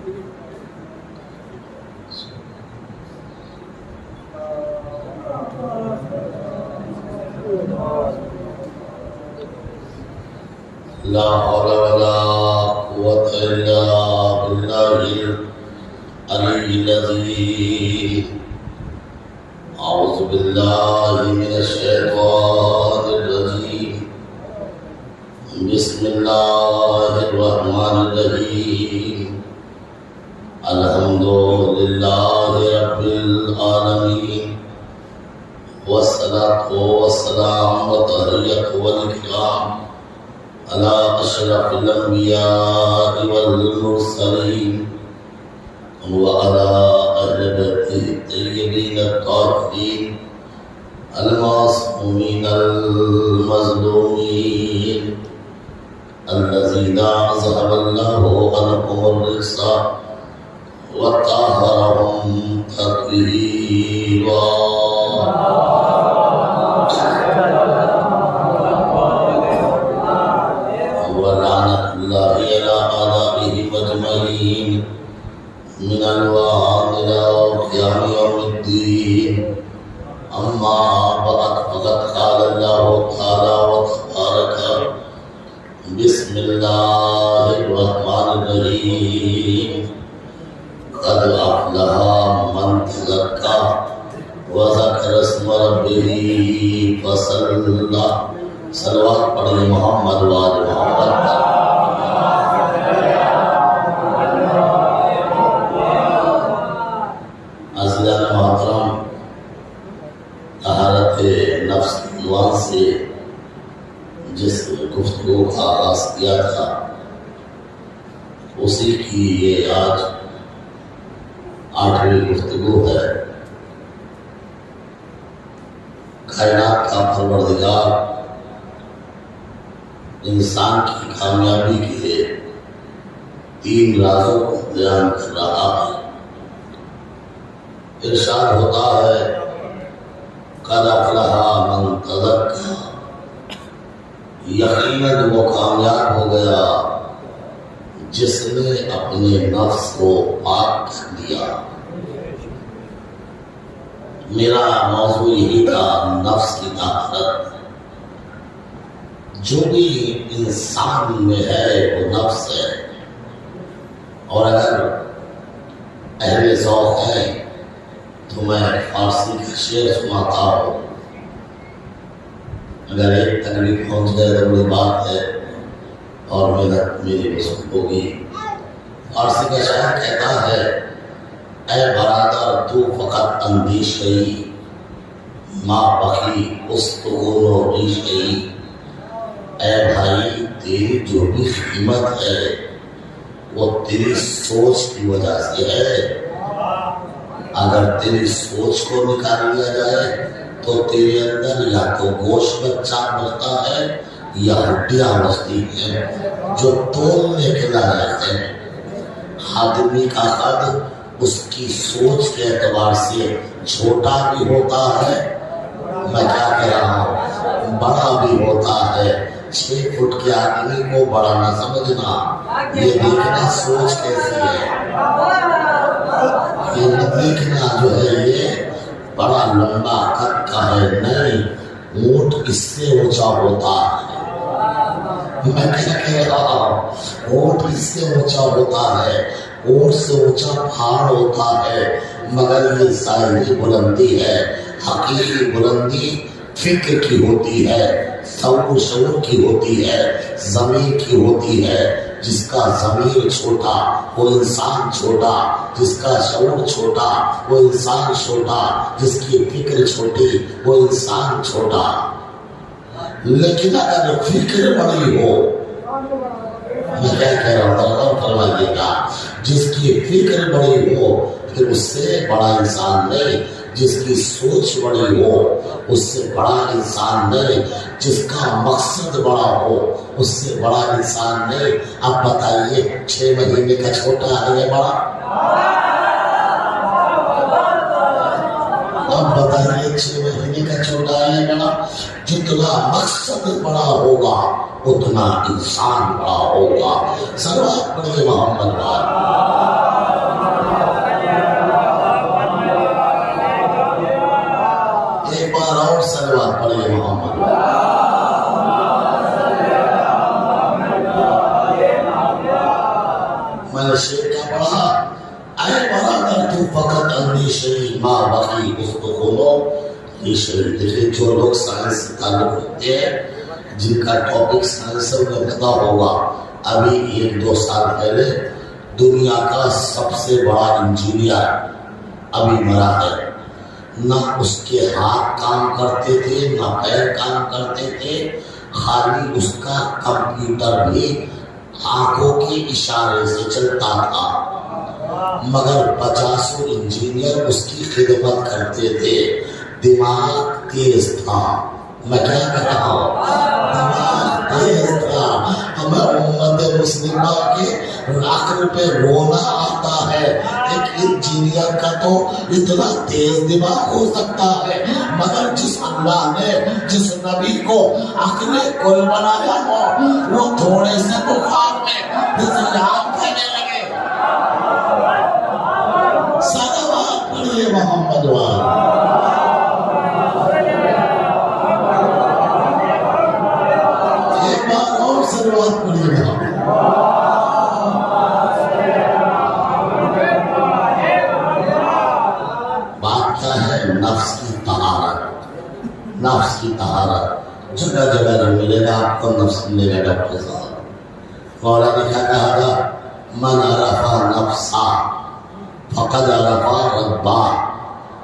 لا حول ولا قوة إلا بالله العلي العظيم. أعوذ بالله من الشيطان الرجيم. بسم الله الرحمن الرحيم. الحمد لله رب العالمين، والصلاة والسلام والتحية والإكرام على أشرف الأنبياء والمرسلين وعلى أهل بيته الطيبين الطاهرين المعصومين المظلومين الذين أذهب الله عنهم الرجس وطهرهم تطهيرا. ولعنة الله على أعدائهم أجمعين من الوان إلى قيام يوم الدين. أما بعد، فقد قال الله تعالى وتبارك: بسم الله الرحمن الرحيم. قد أفلح من تزكى وذكر اسم ربه فصلى. صلوات پڑھیں محمد وآل محمد. عزیزان محترم، طہارت نفس کے عنوان سے جس گفتگو کا آغاز کیا تھا، اسی کی یہ آج 8ویں گفتگو ہے. کائنات کا پروردگار انسان کی کامیابی کے لیے 3 رازوں کو بیان کر رہا ہے. ارشاد ہوتا ہے: قد افلح من تزکیٰ. یقیناً وہ کامیاب ہو گیا جس نے اپنے نفس کو پاک کر دیا. میرا موضوع یہی تھا، نفس کی طاقت. جو بھی انسان میں ہے وہ نفس ہے. اور اگر اہل ذوق ہے تو میں فارسی کا شعر سناتا ہوں. اگر ایک تکلیف پہنچ جائے تو بڑی بات ہے اور محنت میری وصول ہوگی. فارسی کا شاعر کہتا ہے: اے برادر تو فقط اندیش گئی، ماں بخی استغون و ریش گئی. اے بھائی، تیری جو بھی قیمت ہے وہ تیری سوچ کی وجہ سے ہے. اگر تیری سوچ کو نکال لیا جائے تو تیرے اندر یا تو گوشت بچہ بچتا ہے یا ہڈیاں بچتی ہیں جو تولنے کے لائق ہیں. آدمی کا قد اس کی سوچ کے اعتبار سے چھوٹا بھی ہوتا ہے، میں کیا کہہ رہا ہوں، بڑا بھی ہوتا ہے. 6 فٹ کے آدمی کو بڑا نہ سمجھنا، یہ دیکھنا سوچ کیسی ہے. یہ دیکھنا جو ہے یہ بڑا لمبا قد کا ہے. نہیں، اونٹ اس سے اونچا ہوتا ہے. میں کیا کہہ رہا ہوں، اونٹ اس سے اونچا ہوتا ہے، اونٹ سے اونچا پہاڑ ہوتا ہے. مگر یہ ظاہری بلندی ہے. حقیقی بلندی فکر کی ہوتی ہے، شعور کی ہوتی ہے، ضمیر کی ہوتی ہے. جس کا ضمیر چھوٹا وہ انسان چھوٹا، جس کا شعور چھوٹا وہ انسان چھوٹا، جس کی فکر چھوٹی وہ انسان چھوٹا. لیکن اگر فکر بڑی ہو، میں کیا کہہ رہا ہوں غور فرمائیے گا، جس کی فکر بڑی ہو پھر اس سے بڑا انسان نہیں. جس کی سوچ بڑی ہو اس سے بڑا انسان نہیں. جس کا مقصد بڑا ہو اس سے بڑا انسان نہیں. اب بتائیے 6 مہینے کا چھوٹا ہے یا بڑا؟ اب بتائیے 6 مہینے کا چھوٹا ہے یا بڑا؟ جتنا مقصد بڑا ہوگا اتنا انسان بڑا ہوگا. صلوات پڑھیے محمد وآل. پڑھیے محمد. میں نے شعر کیا پڑھا؟ اے برادر تو فقط اندھی شعر ماں باقی اس کو کھولو. یہ شعر لکھے جو لوگ سائنس سے تعلق رکھتے ہیں، جن کا ٹاپک سائنس سے انہیں پتا ہوگا. ابھی 1-2 سال پہلے دنیا کا سب سے بڑا انجینئر ابھی مرا ہے. نہ اس کے ہاتھ کام کرتے تھے نہ پیر کام کرتے تھے، خالی اس کا کمپیوٹر بھی آنکھوں کے اشارے سے چلتا تھا. مگر 50 انجینئر اس کی خدمت کرتے تھے. دماغ تیز تھا. میں کیا کہہ رہا ہوں؟ دماغ تیز تھا. ہمیں امت مسلمہ کے آخر پہ رونا آتا ہے. ایک انجینئر کا تو اتنا تیز دماغ ہو سکتا ہے، مگر جس اللہ نے جس نبی کو عقل کل بنایا ہو، وہ تھوڑے سے بخار میں اسلام کہنے لگے. صلوات پڑھیے محمد وال. صلوات پڑھیے گا. بات کیا ہے؟ نفس کی طہارت. نفس کی طہارت جگہ جگہ جو ملے گا آپ کو. نفس ملے گا ڈاکٹر صاحب. مولا نے کیا کہا تھا؟ من عرفا نفسا فقد عرفا ربا.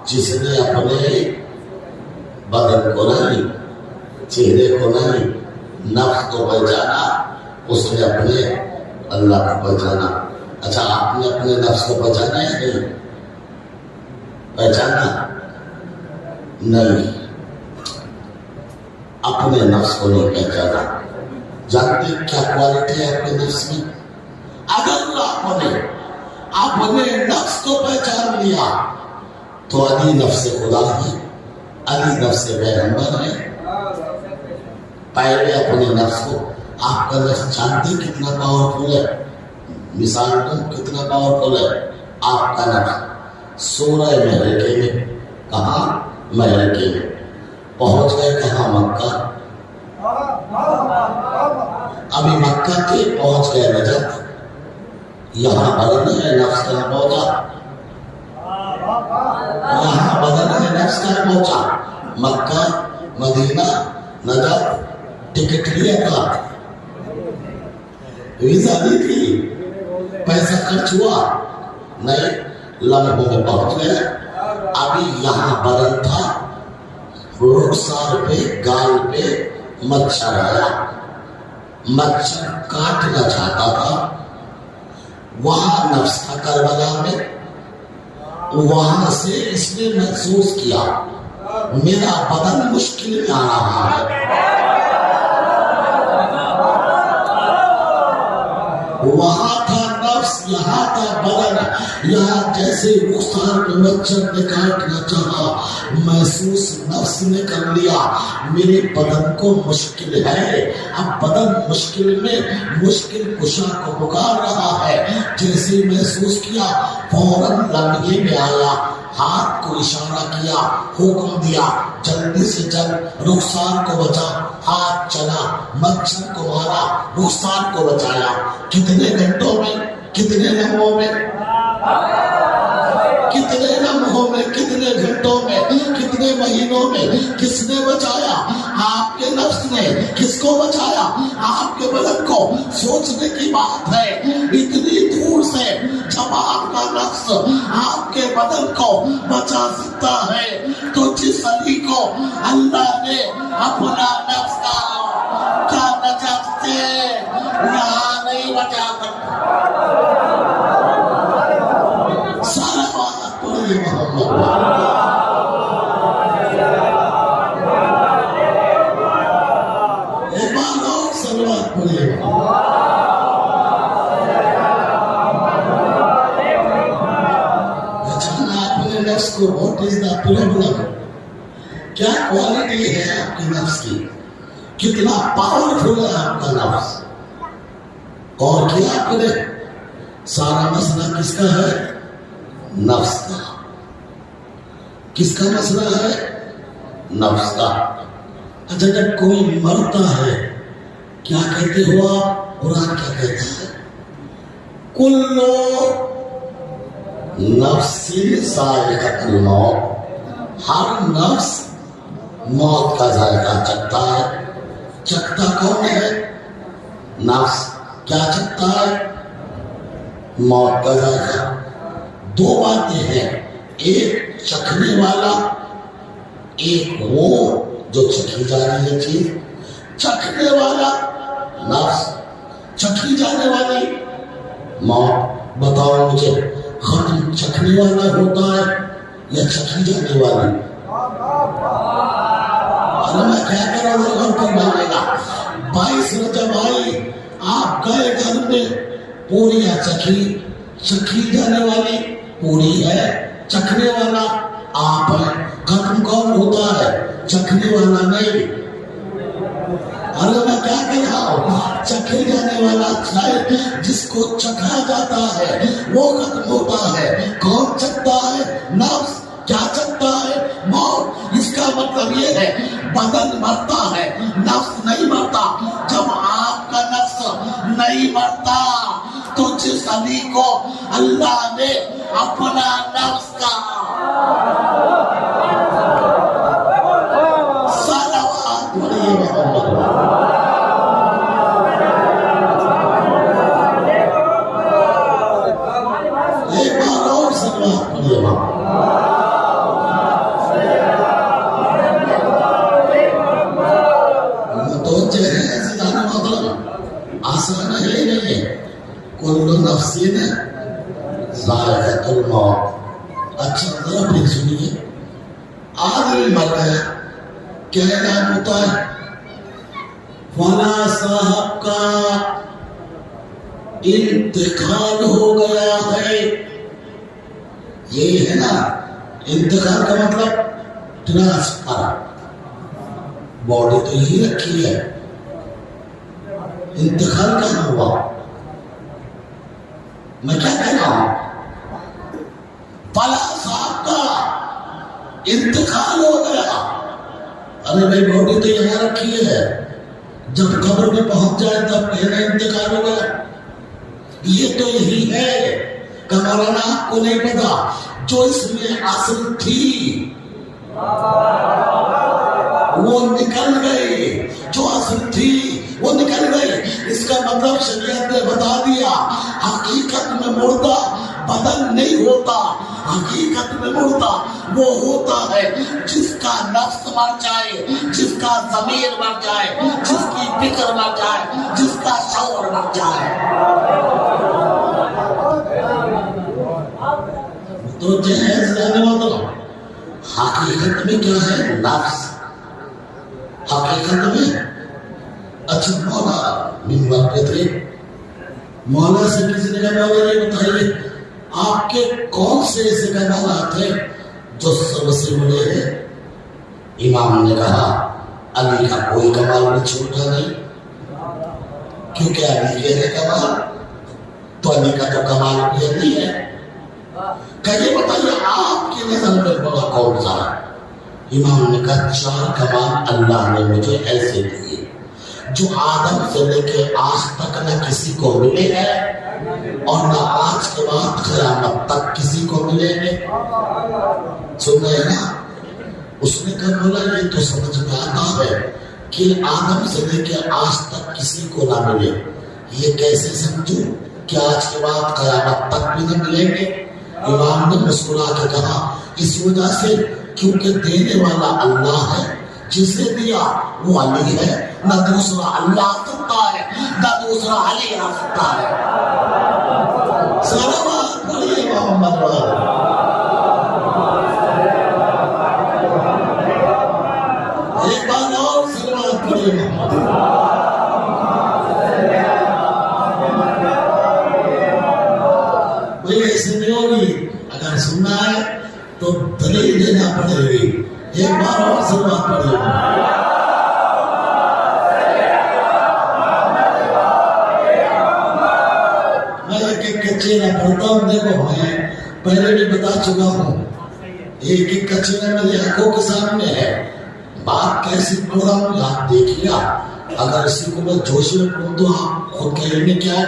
جس نے اپنے بدن کو نہیں، چہرے کو نہیں، نفس کو پہچانا، اس نے اپنے اللہ کو پہچانا. اچھا آپ نے اپنے نفس کو پہچانا ہے نہیں؟ پہچانا نہیں. اپنے نفس کو نہیں پہچانا. جانتے کیا کوالٹی ہے آپ کے نفس میں؟ اگر آپ نے اپنے نفس کو پہچان لیا تو علی نفس خدا ہے، علی نفس پیغمبر ہے. پہلے اپنے نفس کو. آپ کا نفس جانتے کتنا پاورفل ہے؟ مثال دوں کتنا پاورفل ہے آپ کا نفس. سورہ محرکے میں. کہاں؟ محرکے میں. پہنچ گئے کہاں؟ مکہ. ابھی مکہ کے پہنچ گئے نجف. یہاں بدن ہے نفس کا پہنچا. یہاں بدن ہے نفس کا پہنچا. مکہ، مدینہ، نجف. ٹکٹ لیا تھا، ویزا دی تھی، پیسہ خرچ ہوا نہیں، لمحوں میں پہنچ گئے. ابھی یہاں بدن تھا، رخسار پہ گال پہ مچھر آیا. مچھر کاٹنا چاہتا تھا. وہاں نفس تھا کربلا میں. وہاں سے اس نے محسوس کیا میرا بدن مشکل میں آ رہا ہے. وہاں تھا نفس، یہاں تھا بدن. یہاں جیسے رخسار پہ مچھر نے کاٹنا چاہا، محسوس نفس نے کر لیا میرے بدن کو مشکل ہے. اب بدن مشکل میں مشکل کشا کو پکار رہا ہے. جیسے محسوس کیا فوراً لمحے میں آیا، ہاتھ کو اشارہ کیا، حکم دیا جلدی سے جلد رخسار کو بچا. ہاتھ چلا، مچھر کو مارا، رخسار کو بچایا. کتنے گھنٹوں میں، کتنے لمحوں میں، کتنے لمحوں میں، کتنے گھنٹوں میں، کتنے مہینوں میں کس نے بچایا؟ آپ کے نفس نے. کس کو بچایا؟ آپ کے بدن کو. سوچنے کی بات ہے اتنی دور سے جب آپ کا نفس آپ کے بدن کو بچا سکتا ہے تو جس علی کو اللہ نے اپنا نفس کا نجف سے یہاں نہیں بچا سکتا. سارا بات پڑھیے محمد. سلوات پڑھیے. نفس کو what is the problem؟ کیا کوالٹی ہے آپ کے نفس کی؟ کتنا پاورفل ہے آپ کا نفس؟ اور کیا آپ نے سارا مسئلہ کس کا ہے؟ نفس کا. کس کا مسئلہ ہے؟ نفس کا. اچھا جب کوئی مرتا ہے کیا کہتے ہو آپ؟ قرآن کیا کہتا ہے؟ کلو نفس ذائقۃ الموت، ہر نفس موت کا ذائقہ چکھتا ہے۔ چکھتا کون ہے؟ نفس۔ کیا چکھتا ہے؟ موت کا ذائقہ۔ دو باتیں ہیں، ایک چکھنے والا، ایک وہ جو چکھی جا رہی ہے چیز۔ چکھنے والا نفس، چکھی جانے والی موت۔ بتاؤ مجھے ختم چکھنے والا ہوتا ہے یا چکھی جانے والی؟ ارے میں کیا کرا غور کرنے گا۔ 22 رجب آئی، آپ گئے گھر میں، پوریاں چکھی، چکھی جانے والی پوری ہے، چکھنے والا آپ ہے۔ ختم کون ہوتا ہے؟ چکھنے والا نہیں۔ ارے میں کیا کہہ رہا ہوں، چکھے جانے والا جس کو چکھا جاتا ہے وہ ختم ہوتا ہے۔ کون چکھتا ہے؟ نفس۔ کیا چکھتا ہے؟ موت۔ اس کا مطلب یہ ہے بدن مرتا ہے، نفس نہیں مرتا۔ جب آپ کا نفس نہیں مرتا تو جس علی کو اللہ نے اپنا نفس کا صلوات پڑھیے محمد، ایک بار اور صلوات پڑھیے محمد۔ آسان ہے نہیں ہے۔ کل نفس ذائقۃ الموت۔ اچھا ذرا پھر سنیے، آدمی مر گیا کیا نام ہوتا ہے؟ فلاں صاحب کا انتقال ہو گیا ہے۔ یہ ہے نا انتقال کا مطلب؟ ٹرانسفر۔ باڈی تو یہی رکھی ہے، انتقال کہاں ہوا؟ میں کیا کہہ رہا ہوں؟ فلاں صاحب کا انتقال ہو گیا۔ ارے بھائی باڈی تو یہاں رکھی ہے، جب قبر میں پہنچ جائے تب کہنا انتقال ہو گیا۔ یہ تو یہی ہے کہ مولانا آپ کو نہیں پتا، جو اس میں اصل تھی وہ نکل گئی، جو اصل تھی وہ نکل گئی۔ اس کا مطلب شریعت نے بتا دیا، حقیقت میں مردہ بدن نہیں ہوتا، حقیقت میں مردہ وہ ہوتا ہے جس کا نفس مر جائے، جس کا ضمیر مر جائے، جس کی فکر مر جائے، جس کا شعور مر جائے۔ تو جہیز جانے والا حقیقت میں کیا ہے؟ نفس۔ حقیقت میں اچھا مولا منبر پہ تھے، مولا سے کسی نے کہا مولا یہ بتائیے آپ کے کون سے ایسے کمالات ہیں جو سب سے بڑے ہیں؟ امام نے کہا علی کا کوئی کمال بھی چھوٹا نہیں، کیونکہ علی کے ہے کمال، تو علی کا تو کمال بھی علی ہے۔ کہ یہ بتائیے آپ کی نظر میں بڑا کون سا ہے؟ امام نے کہا 4 کمال اللہ نے مجھے ایسے دیے جو آدم سے لے کے آج تک نہ کسی کو ملے ہیں اور نہ آج کے بعد قیامت تک کسی کو ملیں گے۔ سن رہے نا؟ اس نے کہا بولا یہ تو سمجھ میں آتا ہے کہ آدم سے لے کے آج تک کسی کو نہ ملے، یہ کیسے سمجھوں کہ آج کے بعد قیامت تک بھی نہ ملیں گے؟ امام نے مسکرا کے کہا اس وجہ سے کیونکہ دینے والا اللہ ہے، جسے دیا وہ علی ہے، نہ دوسرا اللہ آ سکتا ہے نہ دوسرا علی آ سکتا ہے۔ صلوات پڑھیے محمد والے۔ ایک بار اور صلوات پڑھیے محمد۔ بھئی ایسے نہیں ہوگی، اگر سننا ہے تو دلیل دینا پڑے گی۔ ایک بار اور صلوات پڑھیے۔ میں ایک کچیرہ پڑھتا ہوں، دیکھو میں پہلے بھی بتا چکا ہوں، ایک کچیرہ میری آنکھوں کے سامنے ہے، بات کیسی پڑھ رہا ہوں آپ دیکھیے. اگر اسی کو میں جوش میں پڑھوں تو آپ خود کے علم میں کیا ہے,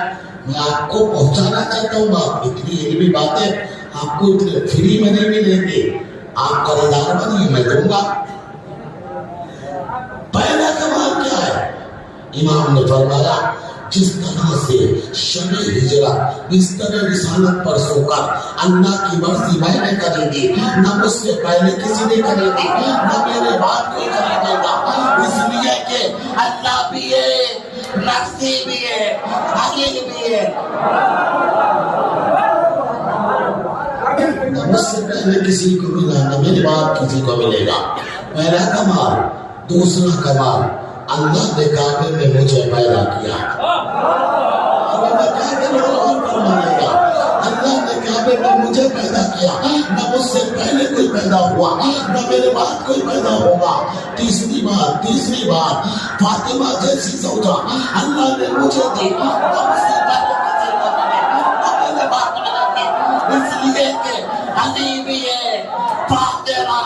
میں آپ کو پہنچانا چاہتا ہوں بات. اتنی علمی باتیں آپ کو اتنے فری میں نہیں ملیں گے. آپ کا رضا بنی میں دوں گا. پہلا کمال کیا ہے؟ امام نے فرمایا جس طرح سے شب ہجرت بستر رسالت پر سو کر اللہ کی مرضی میں نے کری دی, نہ مجھ سے پہلے کسی نے کری دی, نہ میرے بعد کوئی کرے دے گا. اس لیے کہ اللہ بھی ہے, نفسی بھی ہے, حقیق بھی ہے. نہ مجھ سے پہلے کسی کو ملا, نہ میرے بعد کسی کو ملے گا. پہلا کمال. دوسرا کمال, اللہ نے کعبے میں مجھے پیدا کیا. اللہ نے کعبے میں مجھے پیدا کیا, نہ مجھ سے پہلے کوئی پیدا ہوا, نہ میرے بعد کوئی پیدا ہوگا. تیسری بات فاطمہ جیسی زوجہ اللہ نے مجھے دی, نہ مجھ سے پہلے کسی کو ملے, نہ میرے بعد ملے گی. اس لیے کہ علی بھی ہے, فاطمہ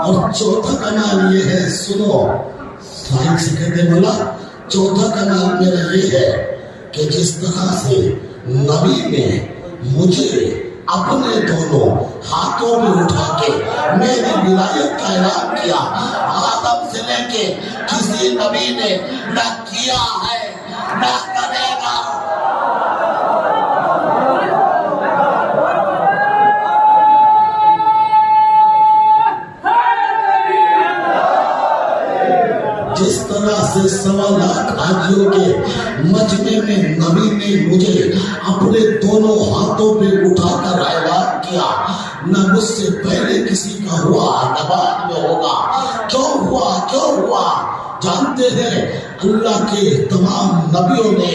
اور چوتھا کمال یہ ہے, سنو سائنس کہتے مولا, چوتھا کمال میرا یہ ہے کہ جس طرح سے نبی نے مجھے اپنے دونوں ہاتھوں میں اٹھا کے میری ولایت کا اعلان کیا, آدم سے لے کے کسی نبی نے نہ کیا ہے نہ کرے گا. جس طرح سے 1.25 لاکھ حاجیوں کے مجمع میں نبی نے مجھے اپنے دونوں ہاتھوں پہ اٹھا کر اعلان کیا, نہ مجھ سے پہلے کسی کا ہوا نہ بعد میں ہوگا. کیوں ہوا جانتے ہیں؟ اللہ کے تمام نبیوں نے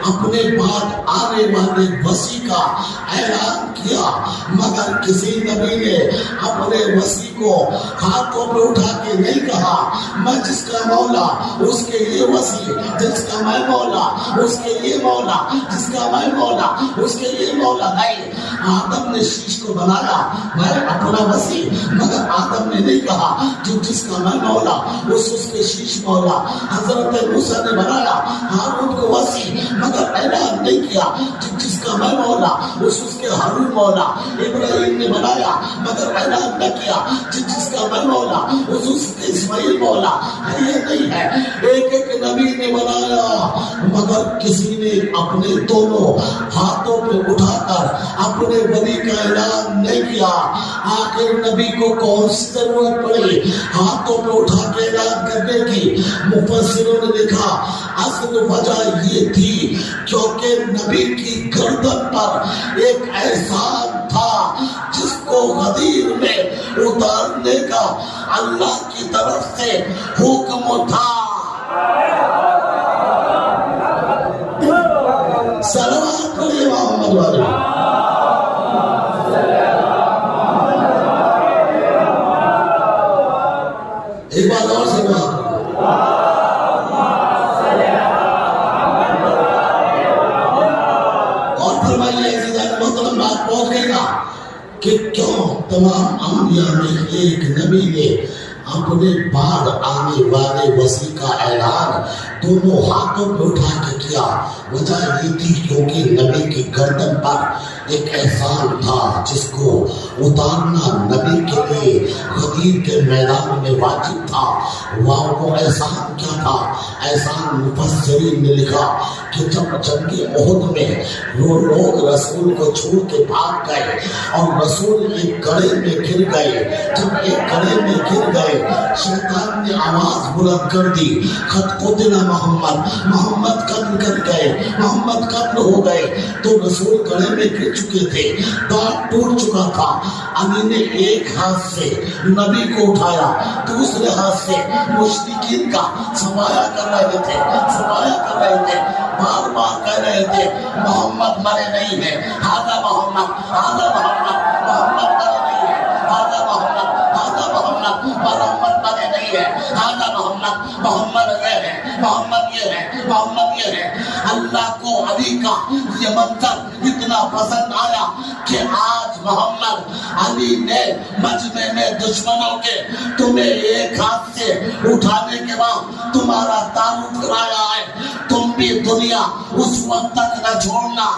اپنے بعد آنے والے وصی کا اعلان کیا, مگر کسی نبی نے اپنے وصی کو ہاتھوں پہ اٹھا کے نہیں کہا میں جس کا مولا اس کے لیے وصی, جس کا میں مولا اس کے لیے مولا, جس کا میں مولا اس کے لیے مولا. نہیں, آدم نے شیش کو بنایا میں اپنا وصی, مگر آدم نے نہیں کہا جس کا میں مولا اس کے شیش مولا. حضرت موسیٰ نے بنایا ہارون کو وصی, مگر اعلان نہیں کیا جس کا میں مولا اس کے ہارون مولا. ابراہیم نے بنایا مگر اعلان نہ کیا جس کا میں مولا اس کے اسماعیل مولا. یہ نہیں ہے, ایک نبی نے بنایا مگر کسی نے اپنے دونوں ہاتھوں پہ اٹھا کر اپنے ولی کا اعلان نہیں کیا. آخر نبی کو کون سی ضرورت پڑی ہاتھوں پہ اٹھا کے اعلان کرنے کی؟ مفسروں نے لکھا اصل وجہ یہ تھی کیونکہ نبی کی گردن پر ایک احسان تھا جس کو غدیر میں اتارنے کا اللہ کی طرف سے حکم تھا. صلوات پڑھیے محمد والے. ایک بات اور سنا, اور فرمائیے محترم بات پہنچ گئی نا کہ کیوں تمام انبیاء میں ایک نبی نے اپنے بعد آنے والے وصی کا اعلان دونوں ہاتھوں پہ اٹھا کے کیا. وجہ یہ تھی کیونکہ نبی کی گردن پر ایک احسان تھا جس کو اتارنا نبی کے لیے غدیر کے میدان میں واجب تھا. وہ احسان کیا تھا؟ احسان مفسرین نے لکھا کہ جب جنگ احد میں وہ لوگ رسول کو چھوڑ کے بھاگ گئے اور رسول ایک گڑھے میں گر گئے, جب ایک گڑھے میں گر گئے شیطان نے آواز بلند کر دی قد قتل محمد قتل کر گئے, محمد قتل ہو گئے. تو رسول گڑھے میں گر چکے تھے, دانت ٹوٹ چکا تھا. علی نے ایک ہاتھ سے نبی کو اٹھایا, دوسرے ہاتھ سے مشرکین کا سفایا کر رہے تھے, بار بار کہہ رہے تھے محمد مرے نہیں ہے, محمد مرے نہیں ہے, محمد محمد بنے نہیں ہے، آدھا محمد ہے، محمد یہ ہے، محمد یہ ہے۔ اللہ کو علی کا یہ منظر اتنا پسند آیا کہ آج محمد علی نے مجمع میں دشمنوں کے تمہیں ایک ہاتھ سے اٹھانے کے بعد تمہارا تعارف کرایا ہے۔ تم بھی دنیا اس وقت تک نہ چھوڑنا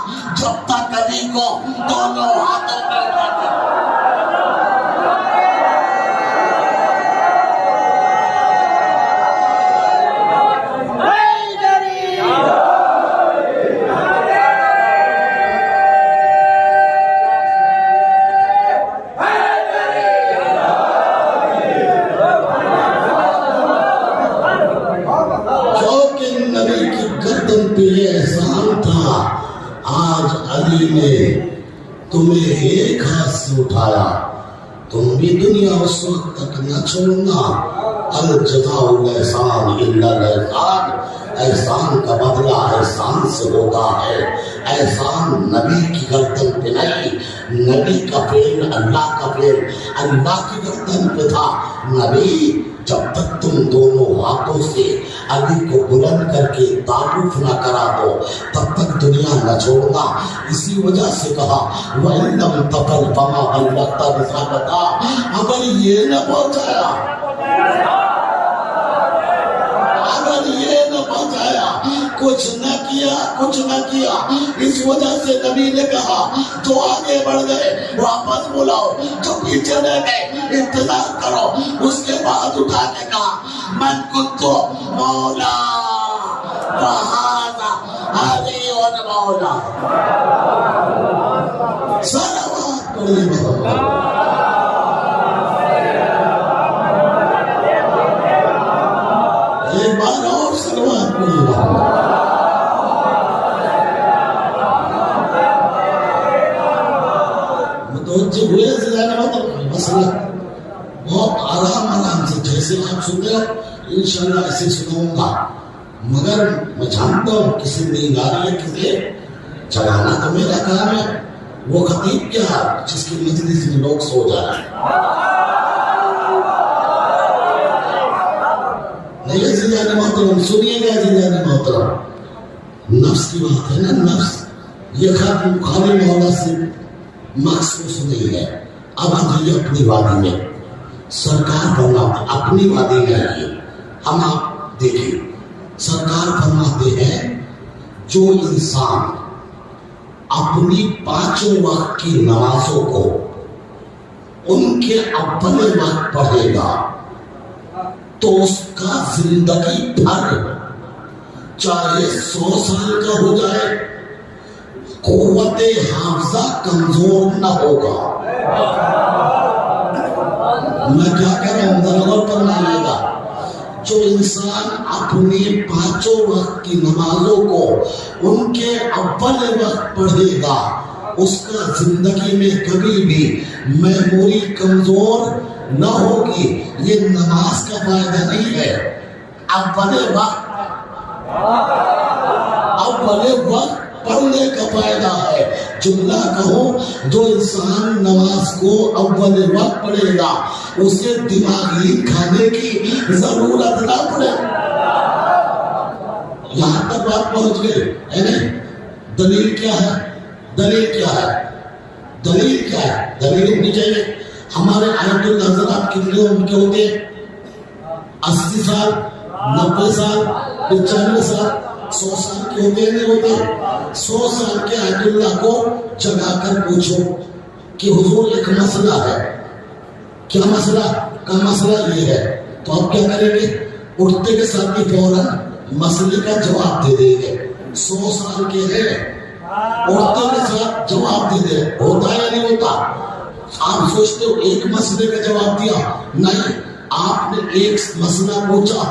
جب تک علی کو دونوں ہاتھوں میں اٹھاتے۔ علی نے تمہیں ایک ہاتھ سے اٹھایا، تم بھی دنیا اس وقت تک نہ چھوڑنا۔ الجزاء الاحسان الا الاحسان، احسان کا بدلہ احسان سے ہوتا ہے۔ احسان نبی کی گردن پہ نہیں، نبی کا فعل اللہ کا فعل اللہ کی گردن پہ تھا۔ نبی جب تک تم دونوں ہاتھوں سے علی کو بلند کر کے تعارف نہ کرا دو تب تک دنیا نہ چھوڑنا۔ اسی وجہ سے کہا وَإِن لَمْ تَفْعَلْ فَمَا بَلَّغْتَ رِسَالَتَهُ، اگر یہ نہ پہنچایا، اگر یہ نہ پہنچایا، کچھ نہ کیا، اس وجہ سے نبی نے کہا جو آگے بڑھ گئے واپس بلاؤ، جو پیچھے رہ گئے انتظار کرو۔ اس کے بعد اٹھا کے کہا من کنت مولا فہذا علی مولا۔ صلوات پڑھیے محمد۔ ایک بار اور صلوات پڑھیے محمد۔ متوجہ ہوئے مسئلہ بہت آرام سے جیسے آپ سنتے ہو انشاءاللہ ایسے سناؤں گا، مگر میں جانتا ہوں کسی نیند آ رہی ہے، کسی چلانا تو میرا کام ہے۔ وہ خطیب کیا جس کی مجلس میں لوگ سو جا رہے ہیں؟ نہیں عزیزان محترم سنیے گا، عزیزان محترم نفس کی بات ہے نا، نفس یہ خالی مولا سے مخصوص نہیں ہے۔ اب آجائیے اپنی وادی میں، سرکار فرماتے اپنی وادی میں آئیے، ہم آپ دیکھیں سرکار فرماتے ہیں جو انسان اپنی پانچوں وقت کی نمازوں کو ان کے اپنے وقت پڑھے گا تو اس کا زندگی بھر چاہے 100 سال کا ہو جائے قوت حافظہ کمزور نہ ہوگا۔ میں کیا کہہ رہا ہوں ذرا غور کرنا آئے گا۔ جو انسان اپنے پانچوں وقت کی نمازوں کو ان کے اول وقت پڑھے گا اس کا زندگی میں کبھی بھی میموری کمزور نہ ہوگی۔ یہ نماز کا فائدہ نہیں ہے، اول وقت پڑھنے کا فائدہ ہے۔ جملہ کہو جو انسان نماز کو اول وقت پڑھے گا اسے دماغی کھانے کی ضرورت نہ پڑے۔ یہاں تک بات پہنچ گئی ہے نہیں؟ دلیل کیا ہے؟ دلیل ہونی چاہیے۔ ہمارے آیت اللہ حضرات کتنے ان کے ہوتے 80 سال 90 سال 95 سال 100 سال کے ہوتے نہیں ہوتے؟ 100 سال کے آیت اللہ کو جگا کر پوچھو کہ حضور ایک مسئلہ ہے، کیا مسئلہ؟ کا مسئلہ یہ ہے، تو آپ کیا کریں گے؟ اٹھتے کے ساتھ ہی فوراً مسئلے کا جواب دے دیں گے۔ 100 سال کے ہیں، اٹھتے کے ساتھ جواب دے دیں، ہوتا یا نہیں ہوتا؟ آپ سوچتے ہو ایک مسئلے کا جواب دیا؟ نہیں، آپ نے ایک مسئلہ پوچھا،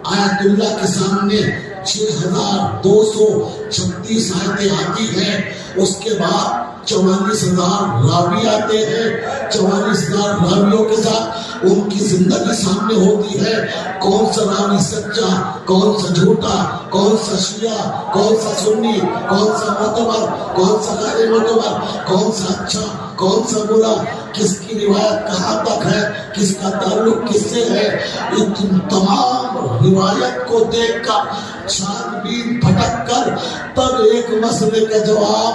آیت اللہ کے سامنے 6236 آیتیں آتی ہیں، اس کے بعد 44,000 راوی آتے ہیں، 44,000 راویوں کے ساتھ ان کی زندگی سامنے ہوتی ہے، کون سا راوی سچا، کون سا جھوٹا، کون سا شیعہ، کون سا سنی، کون سا معتبر، کون سا غیر معتبر، کون سا اچھا، کون سا برا، کس کی روایت کہاں تک ہے، کس کا تعلق کس سے ہے، ان تمام روایت کو دیکھ کر چھان بین پھٹک کر تب ایک مسئلے کا جواب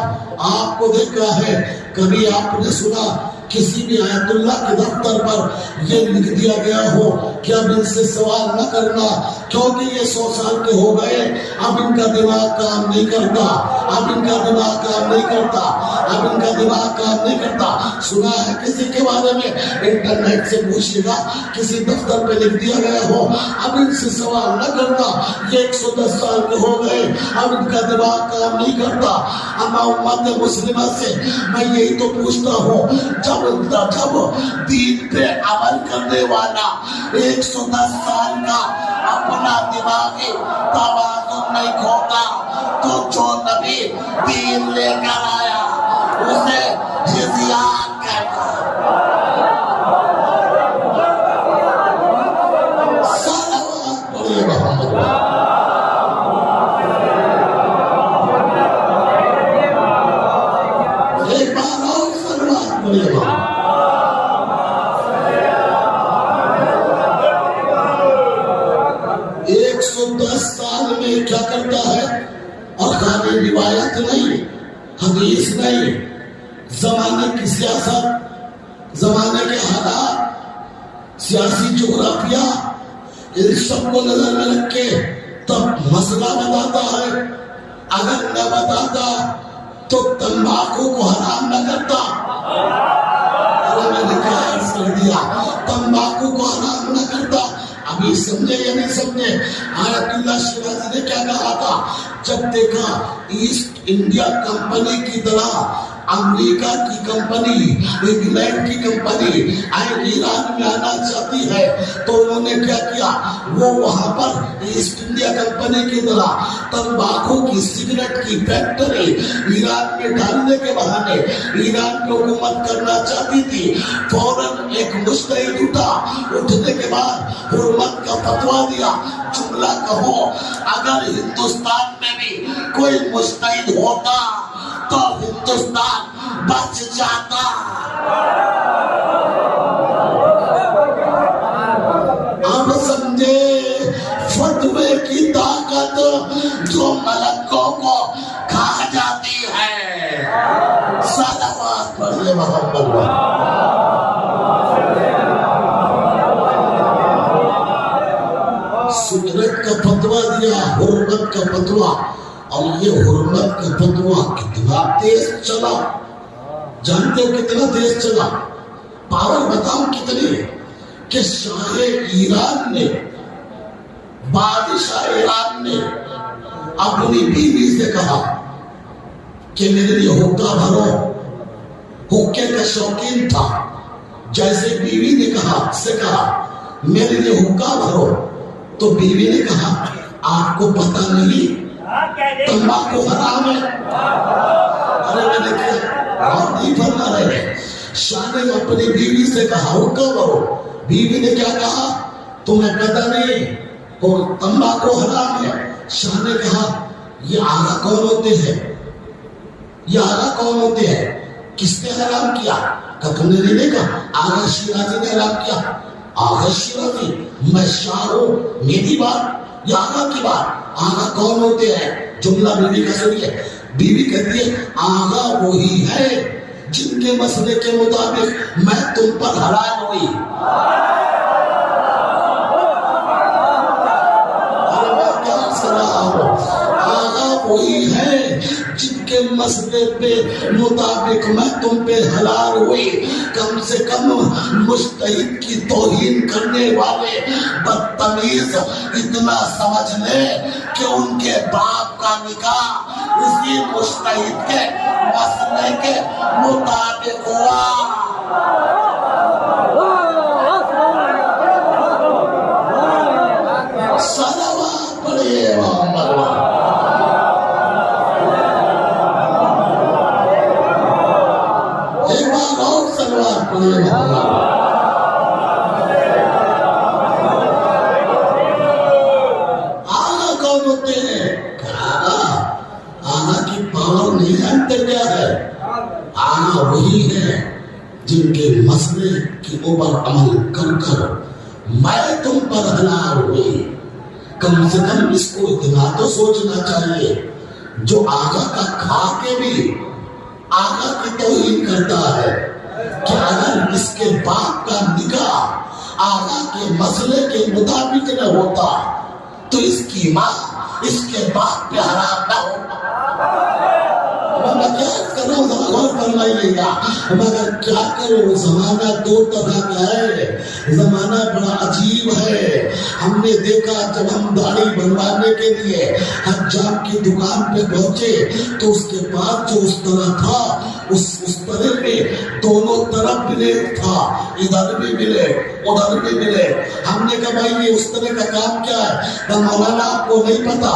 آپ کو دیکھا ہے۔ کبھی آپ نے سنا کسی بھی آیت اللہ کے دفتر پر یہ لکھ دیا گیا ہو کہ اب ان سے سوال نہ کرنا کیونکہ یہ 100 سال کے ہو گئے، اب ان کا دماغ کام نہیں کرتا، اب ان کا دماغ کام نہیں کرتا، اب ان کا دماغ کام نہیں کرتا۔ سنا ہے کسی کے بارے میں؟ انٹرنیٹ سے پوچھئے گا، کسی دفتر پہ لکھ دیا گیا ہو اب ان سے سوال نہ کرنا، یہ 110 سال کے ہو گئے، اب ان کا دماغ کام نہیں کرتا۔ اما امت مسلمہ سے میں یہی تو پوچھتا ہوں، جب دین پہ عمل کرنے والا 110 سال کا اپنا دماغی توازن نہیں کھوتا تو جو نبی دین لے کر آیا اسے جزیات کہتا ہے۔ صلوات پڑھیے محمد۔ ایک بار اور صلوات پڑھیے محمد۔ 110 سال میں کیا کرتا ہے؟ اور خالی روایت نہیں، حدیث نہیں، زمانے کی سیاست، زمانے کے حالات، سیاسی جغرافیہ، ان سب کو نظر میں رکھ کے تب مسئلہ بتاتا ہے۔ اگر نہ بتاتا تو تمباکو کو حرام نہ کرتا۔ میں نے کیا عرض کر دیا، تمباکو کو حرام نہ کرتا۔ ابھی سمجھے یا نہیں سمجھے؟ آیت اللہ شیرازی نے کیا کہا تھا؟ جب دیکھا ایسٹ انڈیا کمپنی کی طرح امریکہ کی کمپنی، انگلینڈ کی کمپنی ایران میں آنا چاہتی ہے تو انہوں نے کیا کیا؟ وہ وہاں پر ایسٹ انڈیا کمپنی کی طرح تمباکو کی سگریٹ کی فیکٹری ایران میں ڈالنے کے بہانے ایران پہ حکومت کرنا چاہتی تھی۔ فوراً ایک مجتہد اٹھا، اٹھنے کے بعد حرمت کا فتویٰ دیا۔ جملہ کہو، اگر ہندوستان میں بھی کوئی مجتہد ہوتا تو ہندوستان بچ جاتا۔ اب سمجھے فتوے کی طاقت جو ملکوں کو کھا جاتی ہے۔ صلوات پڑھیے محمد۔ سگریٹ کا فتویٰ دیا، حرمت کا فتویٰ، اور یہ حرمت کا فتویٰ کتنا تیز چلا، جانتے ہو کتنا تیز چلا؟ پاور بتاؤ کتنی، کہ شاہ ایران نے، بادشاہ ایران نے اپنی بیوی سے کہا کہ میرے لیے حقہ بھرو۔ حقے کا شوقین تھا، جیسے بیوی نے کہا میرے لیے حقہ بھرو تو بیوی نے کہا آپ کو پتہ نہیں تمباکو حرام ہے؟ ارے میں نے کیا اور نہیں فرما رہے۔ شاہ نے اپنی بیوی سے کہا حقہ بھرو، بیوی نے کیا کہا؟ تمہیں پتہ نہیں تمباکو حرام ہے؟ شاہ نے کہا یہ آغا کون ہوتے ہیں؟ یہ آغا کون ہوتے ہیں؟ کس نے حرام کیا؟ کہ تم نے نہیں کہا آغا شیرازی نے حرام کیا؟ آغا شیرازی، میں شاہ ہوں، میری بات یا آغا کی بات؟ آغا کون ہوتے ہیں؟ جملہ بیوی کا سنیے، بیوی کہتی ہے آغا وہی ہے جن کے مسئلے کے مطابق میں تم پر حلال ہوئی۔ آغا وہی ہے جن کے مسئلے پہ مطابق میں تم پہ حلال ہوئی۔ کم سے کم مجتہد کی توہین کرنے والے بدتمیز اتنا سمجھ لے کہ ان کے باپ کا نکاح اسی مجتہد کے مسئلے کے مطابق ہوا۔ صلوات پڑھیے محمد۔ ایک بار اور صلوات پڑھیے محمد۔ آغا کون ہوتے ہیں؟ کیا ہے؟ آنا وہی ہے جن کے مسئلے کی اوپر عمل کر کر میں تم پر ہلاک ہوئی. کم سے کم اس کو اتنا تو سوچنا چاہیے جو آقا کا کھا کے بھی آقا کی توہین کرتا ہے کہ اگر اس کے باپ کا نکاح آقا کے مسئلے کے مطابق نہ ہوتا تو اس کی ماں اس کے باپ پہ حرام نہ ہوتا. میں کیا کر رہا ہوں غور فرمائیے گا. مگر کیا کرو زمانہ دو طرح کا ہے. زمانہ بڑا عجیب ہے. ہم نے دیکھا جب ہم داڑھی بنوانے کے لیے حجام کی دکان پہ پہنچے تو اس کے بعد جو اس طرح تھا اس طرح میں دونوں طرف بلیڈ تھا. ادھر بھی بلیڈ ادھر بھی بلیڈ. ہم نے کہا بھائی یہ اس طرح کا کام کیا ہے؟ کہ مولانا آپ کو نہیں پتا.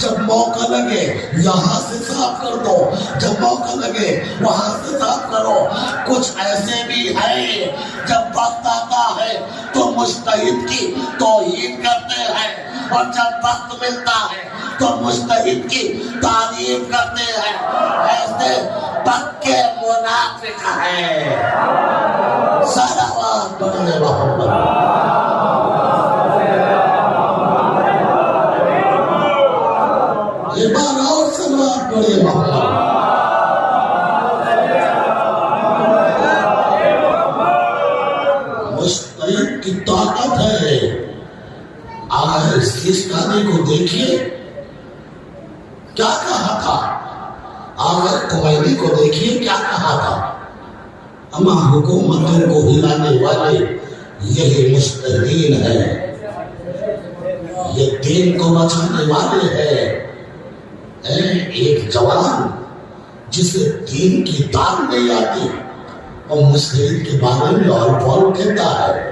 جب موقع لگے یہاں سے صاف کر دو, جب موقع لگے وہاں سے صاف کرو. کچھ ایسے بھی ہیں جب وقت آتا ہے تو مجتہد کی توہین کرتے ہیں اور جب وقت ملتا ہے تو مجتہد کی تعریف کرتے ہیں. ایسے پکے منافق ہیں. صلوات پڑھنے محمد. ایک بار اور صلوات پڑھے محمد. مجتہد کی طاقت ہے. آج سیستانی کو دیکھیے کیا کہا تھا. آج کمینی کو دیکھیے کیا کہا تھا. اما حکومتوں کو ہلانے والے یہی مجتہدین ہیں. یہ دین کو بچانے والے ہیں. ایک جوان جسے دین کی داد نہیں آتی اور مجتہد کے بارے میں اور بول کہتا ہے,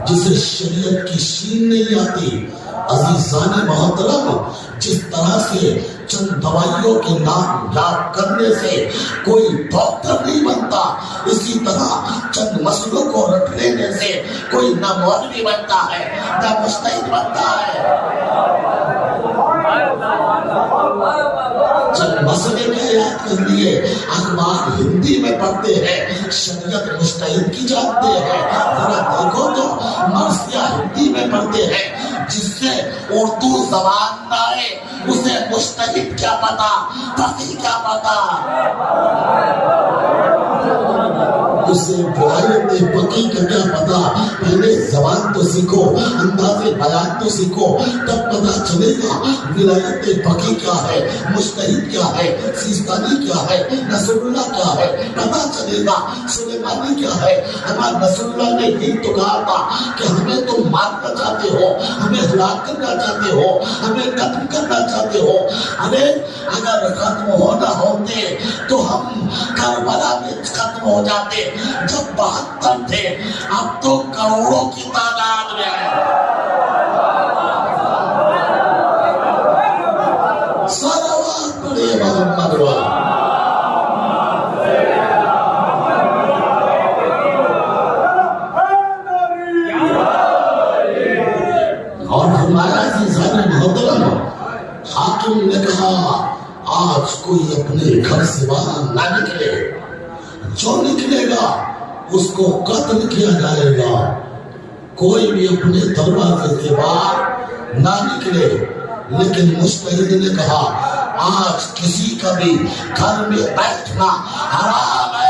جسے شریعت کی شین نہیں آتی. عزیزان محترم, جس طرح سے چند دوائیوں کے نام یاد کرنے سے کوئی ڈاکٹر نہیں بنتا, اسی طرح چند مسئلوں کو رٹ لینے سے کوئی نہ مولوی بنتا ہے نہ مجتہد بنتا ہے. چند مسئلے میں یاد کر لیے, اخبار ہندی میں پڑھتے ہیں, شریعت مجتہد کی جانتے ہیں. ذرا دیکھو تو مرثیہ ہندی میں پڑھتے ہیں. جس سے اردو زبان نہ آئے اسے مجتہد کیا پتا, فقیہ کیا پتا. اسے ولایت فقیہ کا کیا پتا. پہلے زبان تو سیکھو, انداز بیان تو سیکھو, تب پتا چلے گا ولایت فقیہ کیا ہے, مجتہد کیا ہے, سیستانی کیا ہے, نصر اللہ کیا ہے. پتا چلے گا سلیمانی کیا ہے. ہمارا نصر اللہ نے یہ تو کہا تھا کہ ہمیں تم مارنا چاہتے ہو, ہمیں ہلاک کرنا چاہتے ہو, ہمیں ختم کرنا چاہتے ہو. ارے اگر ختم ہونا ہوتے تو ہم کربلا میں ختم ہو جاتے جب 72 تھے. اب تو کروڑوں کی تعداد میں ہے. صلوات پڑھے محمد والا. اور ہمارا عزیزان محترم, حاکم نے کہا آج کوئی اپنے گھر سے باہر نہ نکلے, جو نکلے گا اس کو قتل کیا جائے گا. کوئی بھی اپنے دروازے سے باہر نہ نکلے. لیکن مجتہد نے کہا آج کسی کا بھی گھر میں بیٹھنا حرام ہے.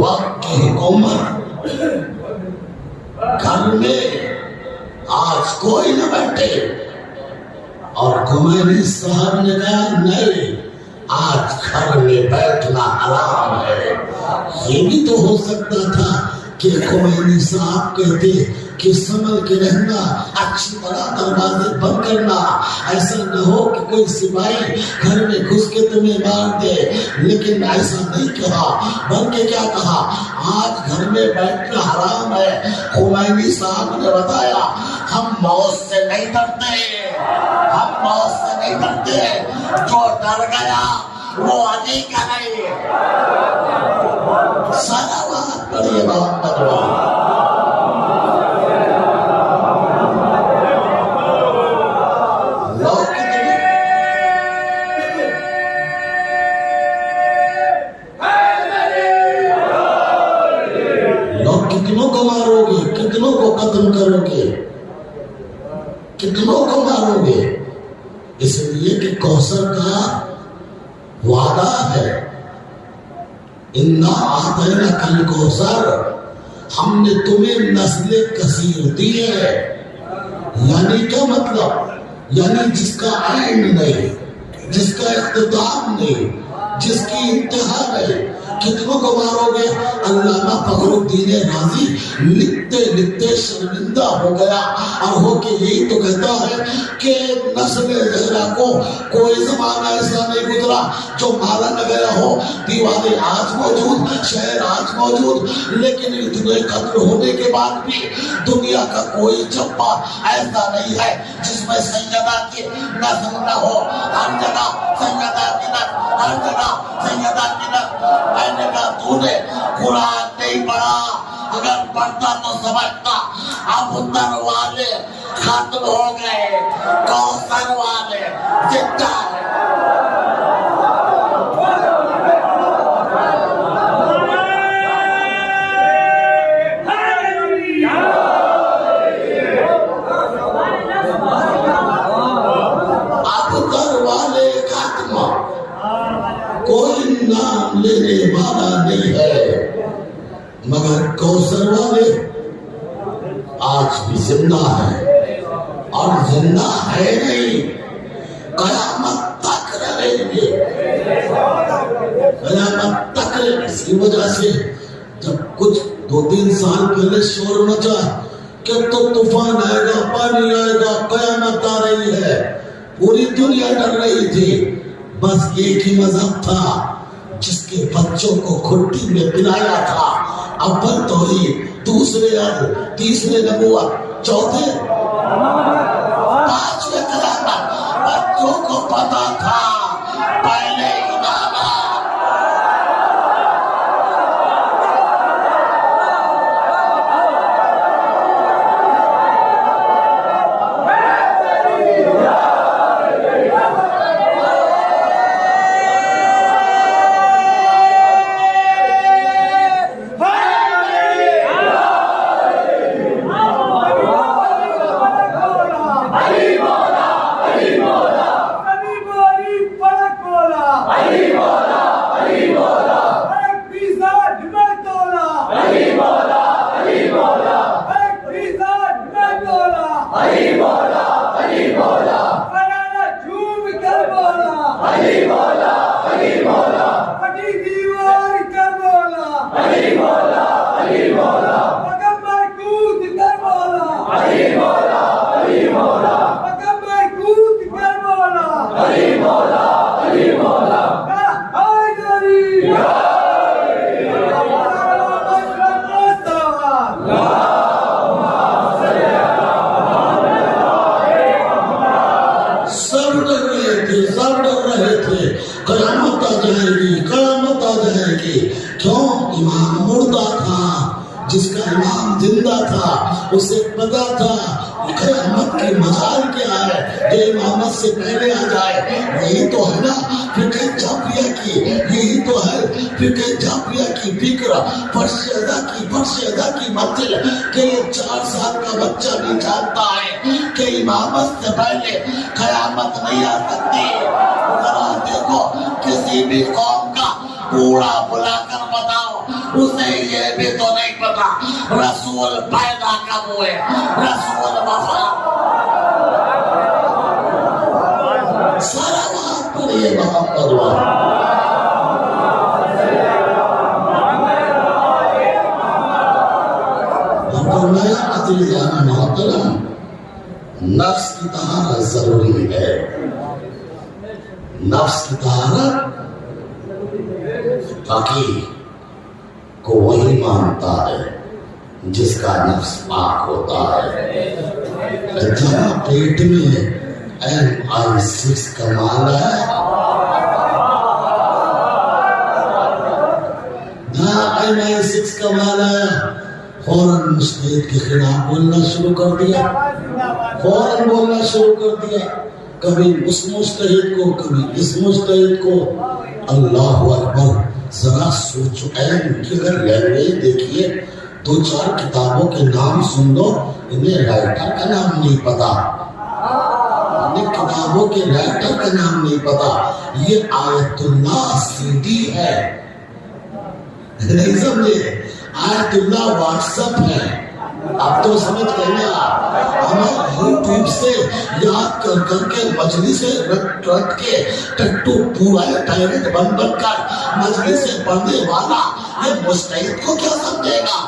وقت کی حکومت گھر میں آج کوئی نہ بیٹھے. اور خمینی صاحب نے کہا نہیں, آج گھر میں بیٹھنا حرام ہے. یہ بھی تو ہو سکتا تھا کہ خمینی صاحب کہتے کہ سنبھل کے رہنا, اچھی طرح دروازے بند کرنا, ایسا نہ ہو کہ کوئی سپاہی گھر میں گھس کے تمہیں مار دے. لیکن ایسا نہیں کہا, بلکہ کیا کہا, آج گھر میں بیٹھنا حرام ہے. خمینی صاحب نے بتایا ہم موت سے نہیں ڈرتے، ہم موت سے نہیں ڈرتے، جو ڈر گیا وہ علی کا نہیں۔ صلوات پڑھیے محمد والے۔ کتنوں کو مارو گے، کتنوں کو قتل کرو گے، کتنوں کو مارو گے؟ اس لیے کہ کوثر کا وعدہ ہے، اِنَّا أَعْطَيْنَاكَ الْكَوْثَرَ، ہم نے تمہیں نسل کثیر دی ہے۔ یعنی کیا مطلب؟ یعنی جس کا عین نہیں، جس کا اختتام نہیں، جس کی انتہا نہیں۔ کتنوں کو مارو گے؟ علامہ فخر الدین رازی لکھتے لکھتے شرمندہ ہو گیا اور ہو کے یہی تو کہتا ہے کہ نسل زہرا کو کوئی زمانہ ایسا نہیں گزرا جو مارا نہ گیا ہو۔ دیواریں آج موجود، شہر آج موجود، لیکن اتنے قتل ہونے کے بعد بھی دنیا کا کوئی چپا ایسا نہیں ہے جس میں سیدہ کی نسل نہ ہو۔ ہر جگہ سیدہ کی نسل، ہر جگہ سیدہ کی نسل۔ میں نے کہا تو نے قرآن نہیں پڑھا، اگر پڑھتا تو سمجھتا اب در والے ختم ہو گئے، کوثر والے زندہ ہے۔ کوئی نام لینے والا نہیں ہے مگر کوثر والے آج بھی زندہ ہے، اور زندہ ہے نہیں، قیامت تک رہیں گے، قیامت تک رہیں گے۔ اس کی وجہ سے جب کچھ 2-3 سال پہلے شور مچا کہ تو طوفان آئے گا، پانی آئے گا، قیامت آ رہی ہے، پوری دنیا ڈر رہی تھی۔ بس ایک ہی مذہب تھا جس کے بچوں کو کھٹی میں پلایا تھا، اول توحید، دوسرے عدل، تیسرے نبوت، چوتھے پانچویں قیامت۔ بچوں کو پتا تھا پہلے قیامت آ جائے گی، قیامت آ جائے گی۔ کیوں؟ امام مردہ تھا، جس کا امام زندہ تھا، اسے پتا تھا قیامت کی مجال کیا ہے، جو امامت سے پہلے آ جائے۔ یہی تو ہے نا فقہ جعفریہ کی، یہی تو ہے فقہ جعفریہ کی فکر، فرشیدہ کی منزل کہ یہ 4 سال کا بچہ بھی جانتا ہے کہ امامت سے پہلے قیامت نہیں آ سکتی۔ ذرا دیکھو کسی بھی قوم کا بوڑھا بلا کر بتاؤ، اسے یہ بھی تو نہیں پتا رسول پیدا کب ہوئے، رسول وفات۔ صلوات پڑھیے محمد والے۔ عزیزان محترم، نفس کی طہارت ضروری ہے۔ نفس کی طہارت فقیہ کو وہی مانتا ہے جس کا نفس پاک ہوتا ہے۔ جہاں پیٹ میں MI6 کمانا ہے، جہاں MI6 کمانا ہے، فوراً مجتہد کے خلاف بولنا شروع کر دیا، فوراً بولنا شروع کر دیا، کبھی اس مجتہد کو کبھی اس مجتہد کو۔ اللہ اکبر، ذرا سوچو، کی اگر لینگویج دیکھیے، 2-4 کتابوں کے نام سن لو، انہیں رائٹر کا نام نہیں پتا، انہیں کتابوں کے رائٹر کا نام نہیں پتا۔ یہ آیت اللہ CD ہے، نہیں سمجھے؟ آیت اللہ واٹس ایپ ہے۔ اب تو سمجھ گئے نا، ہمیں یوٹیوب سے یاد کر کر کے مجلس سے رٹ کے ٹٹو پورا ٹائرٹ بن بن کر مجلس سے پڑھنے والا یہ مجتہد کو کیا سمجھے گا؟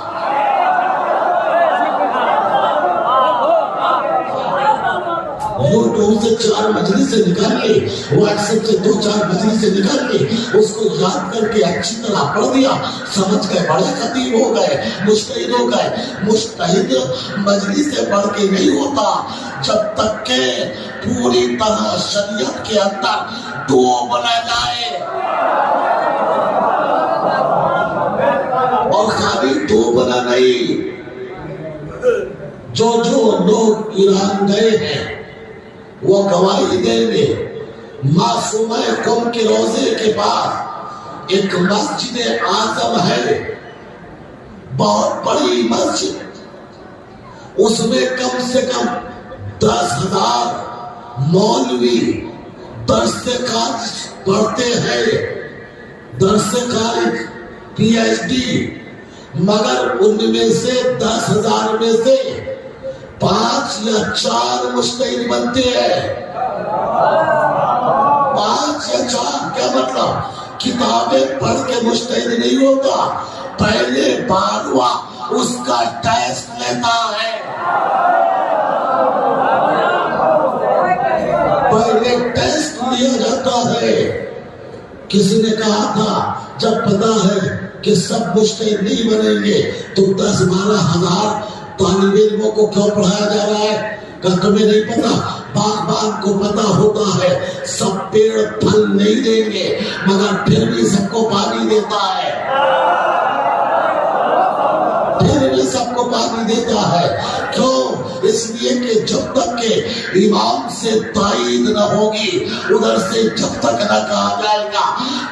یوٹیوب سے 4 مجلس سے نکال لی، واٹس ایپ سے 2-4 مجلس سے نکال لی، اس کو یاد کر کے اچھی طرح پڑھ دیا، سمجھ گئے، بڑے خطیب ہو گئے، مجتہد ہو گئے۔ مجتہد مجلس سے پڑھ کے نہیں ہوتا، جب تک کہ پوری طرح شریعت کے اندر ڈوب نہ جائے، اور خالی ڈوبنا نہیں۔ جو لوگ ایران گئے ہیں وہ گواہی دیں گے، معصومہ قم کے روزے کے پاس ایک مسجد اعظم ہے، بہت بڑی مسجد، اس میں کم سے کم 10,000 مولوی درس خارج پڑھتے ہیں، درس خارج PhD، مگر ان میں سے 10,000 میں سے 5 یا 4 مجتہد بنتے ہیں۔ 5 یا 4 کیا مطلب؟ کتابیں پڑھ کے مجتہد نہیں ہوتا، پہلے 12واں اس کا ٹیسٹ لیتا ہے، پہلے ٹیسٹ لیا جاتا ہے۔ کسی نے کہا تھا جب پتا ہے کہ سب مجتہد نہیں بنیں گے تو 10-12 ہزار طالب علموں کو کیوں پڑھایا جا رہا ہے؟ کہ تمہیں نہیں پتا، باغبان کو پتا ہوتا ہے سب پیڑ پھل نہیں دیں گے مگر پھر بھی سب کو پانی دیتا ہے، پھر بھی سب کو پانی دیتا ہے۔ کیوں؟ اس لیے کہ جب تک کہ امام سے تائید نہ ہوگی، ادھر سے جب تک نہ کہا جائے گا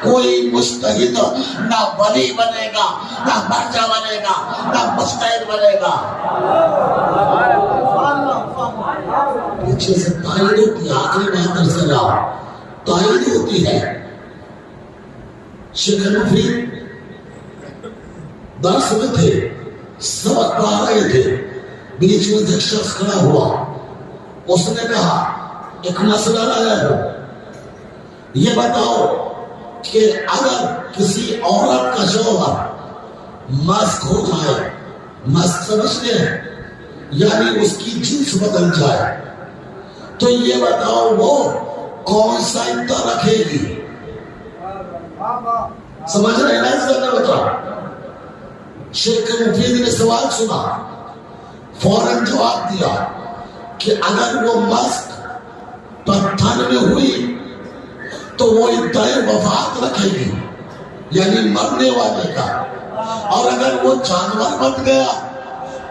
کوئی مجتہد نہ ولی بنے گا، نہ مرجع بنے گا، نہ مجتہد بنے گا۔ پیچھے سے تائید ہوتی ہے، آخری بات درس لاؤ، تائید ہوتی ہے۔ شیخ مفید درس میں تھے، سبق پڑھا رہے تھے، بیچ میں ایک شخص کھڑا ہوا، اس نے کہا ایک مسئلہ لایا ہو، یہ بتاؤ کہ اگر کسی عورت کا شوہر مسخ ہو جائے، مسخ سمجھتے ہیں یعنی اس کی جنس بدل جائے، تو یہ بتاؤ وہ کون سا عدہ رکھے گی؟ سمجھ رہے ہیں اس کا بتا؟ شیخ مفید نے سوال سنا، فوراً جواب دیا کہ اگر وہ مسخ پتھر میں ہوئی تو وہ عدہ وفات رکھے گی، یعنی مرنے والے کا، اور اگر وہ جانور بن گیا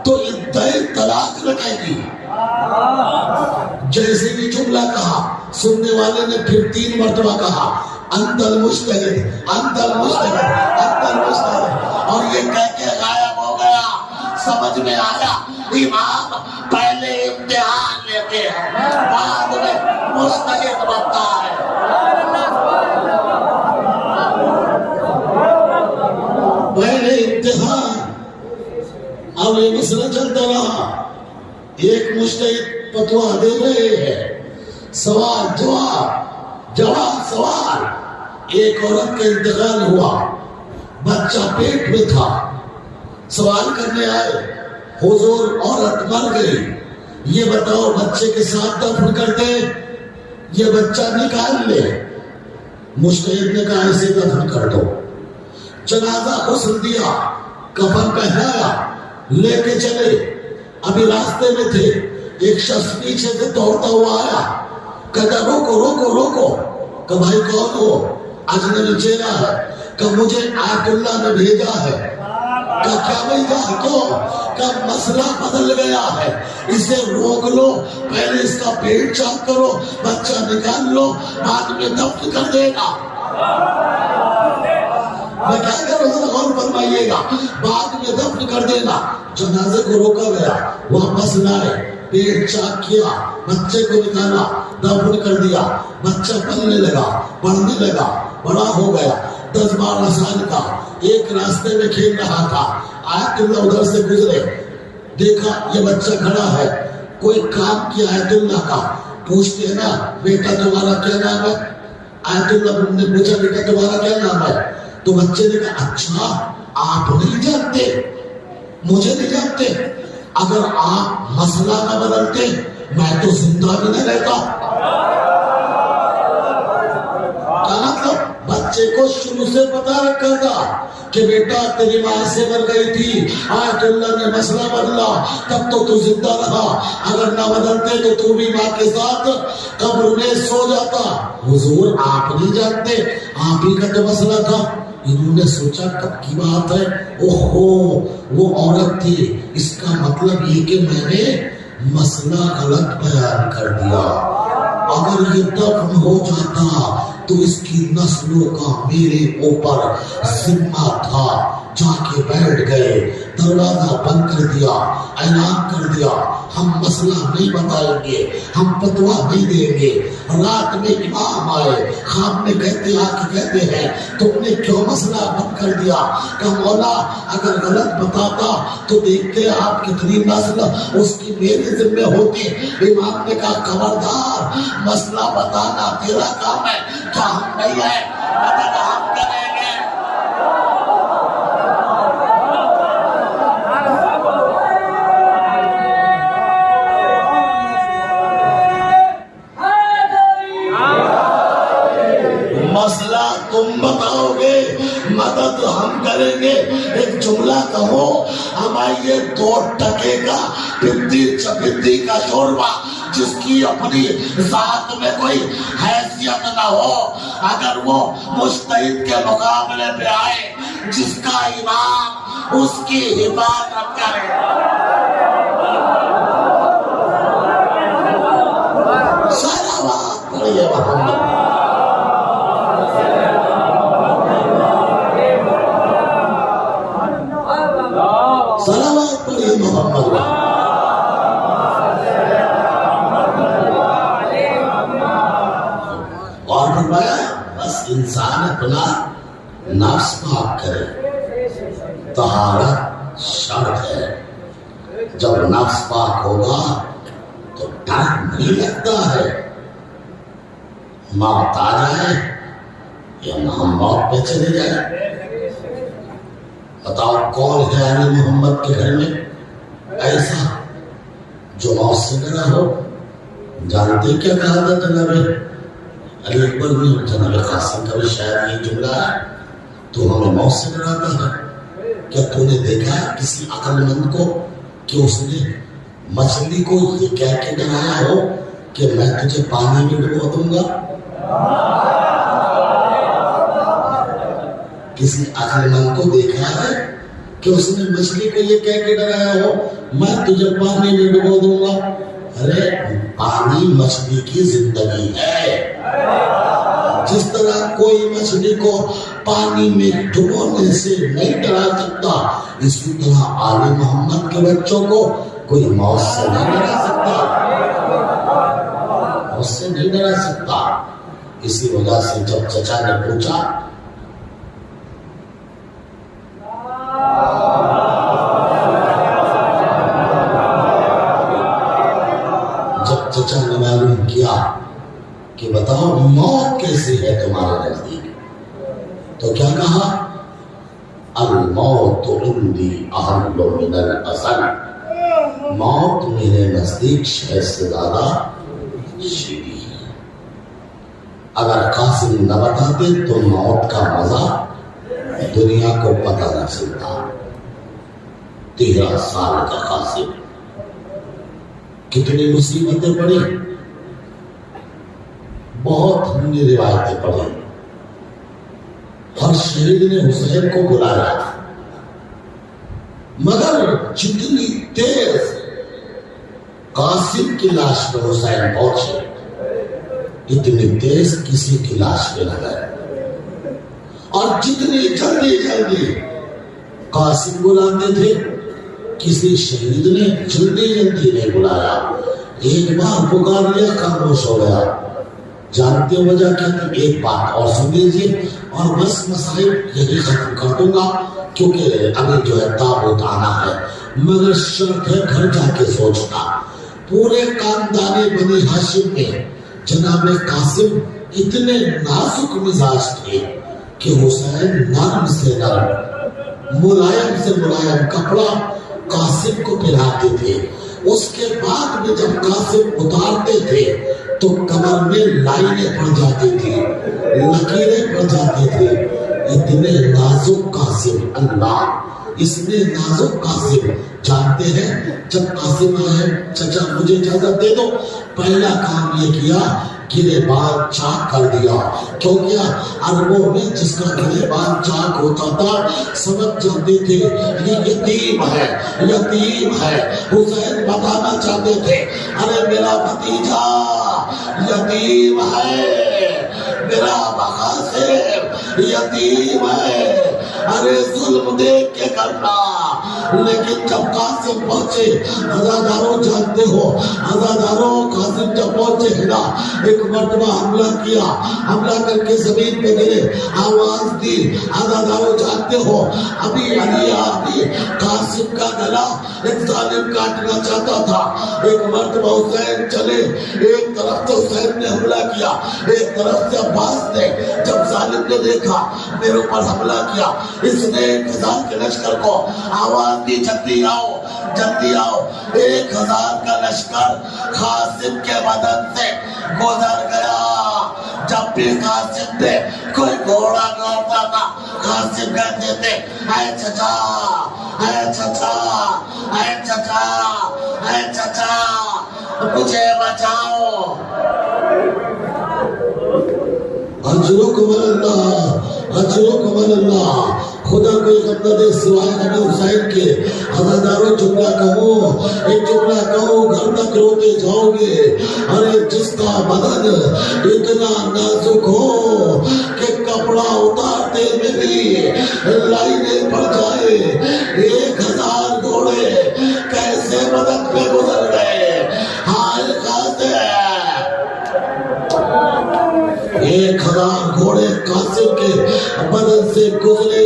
تو عدہ طلاق رکھے گی۔ جیسے بھی جملہ کہا، سننے والے نے پھر 3 مرتبہ کہا انت المجتہد، انت المجتہد، انت المجتہد، اور یہ کہہ کے غائب ہو گیا۔ سمجھ میں آیا امام پہلے امتحان لیتے ہیں، بعد میں مجتہد بنتا ہے۔ پہلے امتحان، اب یہ مسئلہ چلتا رہا، ایک مجتہد فتویٰ دے رہے ہیں، سوال جواب، جواب سوال۔ ایک عورت کا انتقال ہوا، بچہ پیٹ میں تھا، سوال کرنے آئے، حضور عورت مر گئی، یہ بتاؤ بچے کے ساتھ دفن کر دے یہ بچہ نکال لے؟ مجتہد نے کہا اسے دفن کر دو۔ جنازہ غسل دیا، کفن پہنایا، لے کے چلے، ابھی راستے میں تھے، ایک شخص پیچھے سے دوڑتا ہوا آیا، کہتا روکو روکو روکو، کہ بھائی کون ہو؟ اجنبی چہرہ ہے، کہ مجھے آیت اللہ نے بھیجا ہے۔ کہ کیا بھیجا ہے؟ کیوں؟ کہ مسئلہ بدل گیا ہے، اسے روک لو، پہلے اس کا پیٹ چاک کرو، بچہ نکال لو، بعد میں دفن کر دے گا۔ میں کیا کروں؟ غور فرمائیے گا، بعد میں دفن کر دینا۔ جنازے کو روکا گیا، واپس لائے، پیٹ چاک کیا، بچے کو نکالا، دفن کر دیا۔ بچہ پلنے لگا، بڑھنے لگا، بڑا ہو گیا، 10-12 سال کا، ایک راستے میں کھیل رہا تھا، آیت اللہ ادھر سے گزرے، دیکھا یہ بچہ کھڑا ہے، کوئی کام کیا آیت اللہ کا، پوچھتے ہیں نا بیٹا تمہارا کیا نام ہے؟ آیت اللہ نے پوچھا بیٹا تمہارا کیا نام ہے؟ تو بچے نے کہا اچھا آپ نہیں جانتے، مجھے نہیں جانتے، اگر آپ مسئلہ نہ بدلتے میں تو زندہ بھی نہ رہتا۔ کیا مطلب؟ بچے کو شروع سے پتا رکھا تھا کہ بیٹا تیری ماں سے مر گئی تھی، آیت اللہ نے مسئلہ بدلا تب تو زندہ رہا، اگر نہ بدلتے تو تو بھی ماں کے ساتھ قبر میں سو جاتا۔ حضور آپ نہیں جانتے، آپ ہی کا تو مسئلہ تھا۔ انہوں نے سوچا کب کی بات ہے، اوہو وہ عورت تھی، اس کا مطلب یہ کہ میں نے مسئلہ غلط بیان کر دیا، اگر یہ دفن ہو جاتا تو اس کی نسلوں کا میرے اوپر ذمہ تھا۔ جا کے بیٹھ گئے، دروازہ بند کر دیا، اعلان کر دیا ہم مسئلہ نہیں بتائیں گے، ہم فتویٰ نہیں دیں گے۔ رات میں امام آئے، خواب میں کہتے ہیں تم نے کیوں مسئلہ بند کر دیا؟ کہ مولا اگر غلط بتاتا تو دیکھتے آپ کتنی نسل اس کی میرے ذمہ ہوتی۔ امام نے کہا خبردار، مسئلہ بتانا تیرا کام ہے، کیا ہم نہیں ہے؟ بتانا ہم کریں گے۔ مسئلہ تم بتاؤ گے، مدد ہم کریں گے۔ ایک جملہ کہو، ہمارے یہ 2 ٹکے کا پندی کا شوربہ جس کی اپنی ذات میں کوئی حیثیت نہ ہو، اگر وہ مجتہد کے مقابلے پہ آئے، جس کا امام اس کی حفاظت کرے۔ صلوات پڑھیے محمد، صلوات پڑھیے محمد۔ اور فرمایا بس انسان اپنا نفس پاک کرے، طہارت شرط ہے۔ جب نفس پاک ہوگا تو ڈر نہیں لگتا ہے، موت آ جائے یا ہم موت پہ چلے جائیں۔ بتاؤ کون ہے علی محمد کے گھر میں ایسا جو موت سے ڈرا ہو؟ جانتے کیا کہا تھا جناب علی اکبر نے؟ جناب قاسم کا بھی شاید یہ جملہ ہے، تو ہمیں موت سے ڈراتا ہے۔ کیا تو نے دیکھا ہے کسی عقل مند کو کہ اس نے مچھلی کو یہ کہہ کے ڈرایا ہو کہ میں تجھے پانی میں ڈبو دوں گا؟ کسی عقل مند کو دیکھا ہے کہ اس نے مچھلی کو یہ کہہ کے ڈرایا ہو میں تجھے پانی میں ڈبو دوں گا؟ ارے پانی مچھلی کی زندگی ہے، جس طرح کوئی مچھلی کو پانی میں ڈبونے سے نہیں ڈرا سکتا، اسی طرح آل محمد کے بچوں کو کوئی موت سے نہیں ڈرا سکتا، موت سے نہیں ڈرا سکتا۔ اسی وجہ سے جب چچا نے پوچھا، جب چچا نے معلوم کیا کہ بتاؤ موت کیسی ہے تمہارے نزدیک، تو کیا کہا؟ الموت عندی احل من العسل، موت میرے نزدیک شہد سے زیادہ شیریں ہے۔ اگر قاسم نہ بتاتے تو موت کا مزہ دنیا کو پتہ نہ چلتا۔ 13 سال کا قاسم کتنی مصیبتیں پڑی، بہت ہم نے روایتیں پڑھی. ہر شہید نے حسین کو بلایا، مگر جتنی تیز قاسم کی لاش میں حسین پہنچے اتنی تیز کسی کی لاش میں نہ گئے. اور جتنی جلدی قاسم بلاتے تھے کسی شہید نے جلدی نہیں بلایا. ایک بار پکار لیا خاموش ہو گیا. جانتے ہو وجہ کیا تھی؟ ایک بات اور سن لیجیے اور بس مسائل یہی ختم کر دوں گا کیونکہ ابھی جو ہے تابوت آنا ہے. مگر شرط ہے گھر جا کے سوچنا. پورے خاندان بنی ہاشم میں جناب قاسم اتنے نازک مزاج تھے کہ حسین نرم سے نرم، ملائم سے ملائم کپڑا قاسم کو پہناتے تھے. اس کے بعد میں جب قاسم اتارتے تھے تو کمر میں لائنیں پڑ جاتی تھی، لکیریں پڑ جاتی تھی. اتنے نازک قاسم، اللہ اس میں نازک قاسم. جانتے ہیں جب قاسم آئے چچا مجھے اجازت دے دو، پہلا کام یہ کیا گریبان چاک کر دیا. کیوں کیا؟ عربوں میں جس کا گریبان چاک ہوتا تھا سمجھ جاتے تھے یہ یتیم ہے، یتیم ہے. حسین بتانا چاہتے تھے ارے میرا بھتیجا یتیم ہے، میرا مقاصد یتیم ہے، ارے ظلم دیکھ کے کرنا. لیکن جب قاسم پہنچے، عزاداروں جانتے ہو، عزاداروں قاسم جب پہنچے ہیں نا، ایک مرتبہ حملہ کیا، حملہ کر کے زمین پہ گرے، آواز دی. عزاداروں جانتے ہو ابھی علی قاسم کا گلا ایک ظالم کاٹنا چاہتا تھا. ایک مرتبہ حسین چلے، ایک طرف سے حسین نے حملہ کیا، ایک طرف سے عباس نے. جب ظالم نے دیکھا میرے اوپر حملہ کیا، اس نے 1000 کے لشکر کو آواز دی جلدی آؤ، جلدی آؤ. 1000 کا لشکر قاسم کے بدن سے گزر گیا. جب بھی قاسم نے کوئی گھوڑا دوڑتا تھا قاسم کہتے تھے اے چچا، اے چچا، اے چچا، اے چچا مجھے بچاؤ. اجرکم اللہ، اجرکم اللہ. خدا کوئی غم دے سوائے غم حسین کے. عزاداروں جملہ کہو، ایک جملہ کہو، گھر تک روتے جاؤ گے. ارے جس کا بدن اتنا نازک ہو کہ کپڑا اتارتے میں بھی لائنیں پڑ جائے. 1000 گھوڑے کیسے بدن پہ گزر گئے. حال قاسم 1000 گھوڑے قاسم کے بدن سے گزرے.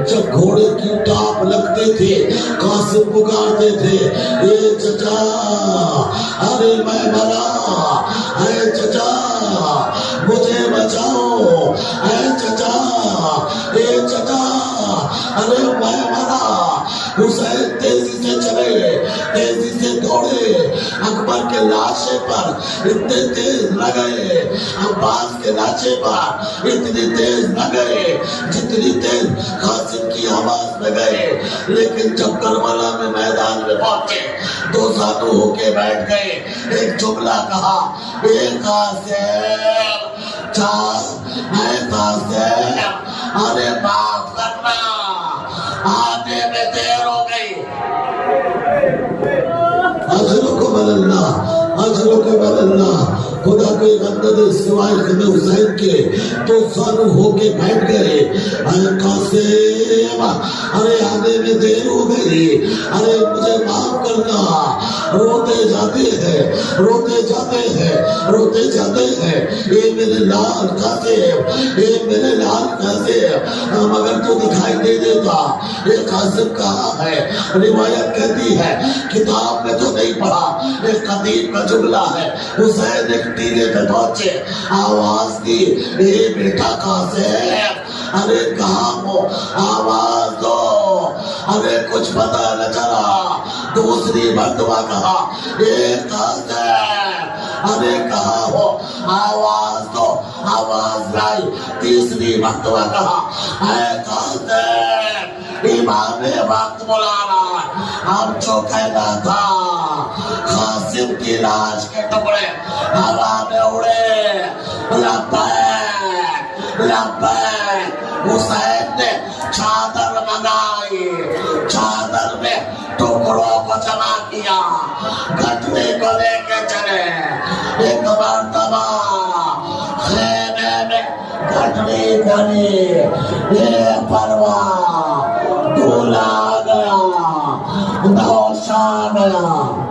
جب گھوڑے کی ٹاپ لگتے تھے قاسم پکارتے تھے اے چچا، ارے میں مرا، اے چچا مجھے بچاؤ، اے چچا، اے چچا ارے میں مرا. حسین تیزی سے چلے، تیزی سے دوڑے. اکبر کے لاشے پر اتنے تیز نہ گئے، عباس کے لاشے پر اتنی تیز نہ گئے جتنی تیز قاسم کی آواز میں گئے. لیکن جب کربلا میں میدان میں پہنچے 2 ساتھوں ہو کے بیٹھ گئے. ایک جملہ کہا اے قاسم، اے قاسم ارے معاف کرنا، آنے میں دیر ہو گئی. اجرکم اللہ، اجرکم اللہ. خدا کوئی غم دے سوائے غم حسین کے. تو سانو ہو کے بیٹھ گئے. اے قاسم ارے آنے میں دیر ہو گئی، ارے مجھے معاف کرنا. روتے جاتے ہیں، روتے جاتے ہیں، روتے جاتے ہیں. اے میرے لال قاسم، اے میرے لال قاسم مگر تو دکھائی نہیں دیتا. یہ قاسم کہاں ہے؟ روایت کہتی ہے، کتاب میں تو نہیں پڑھا، ایک قدیم کا جملہ ہے. حسین ایک ٹیلے پہ پہنچے، آواز دی اے بیٹا قاسم، ارے کہاں ہو، آواز دو. ارے کچھ پتہ نہ چلا. دوسری مرتبہ کہا اے قاسم، ارے کہاں ہو، آواز دو. آواز لائی. تیسری مرتبہ کہا اے قاسم، امام وقت بلانا. اب جو کہنا تھا قاسم کی لاش کے ٹکڑے ہوا میں اڑے. لبیک لبیک. حسین نے چادر منگائی, چادر میں ٹکڑوں کو جمع کیا, گھٹنی کو لے کے چلے. ایک مرتبہ خیمے میں گھٹنی بنی, یہ پرواہ ڈولا گیا, دوشا گیا.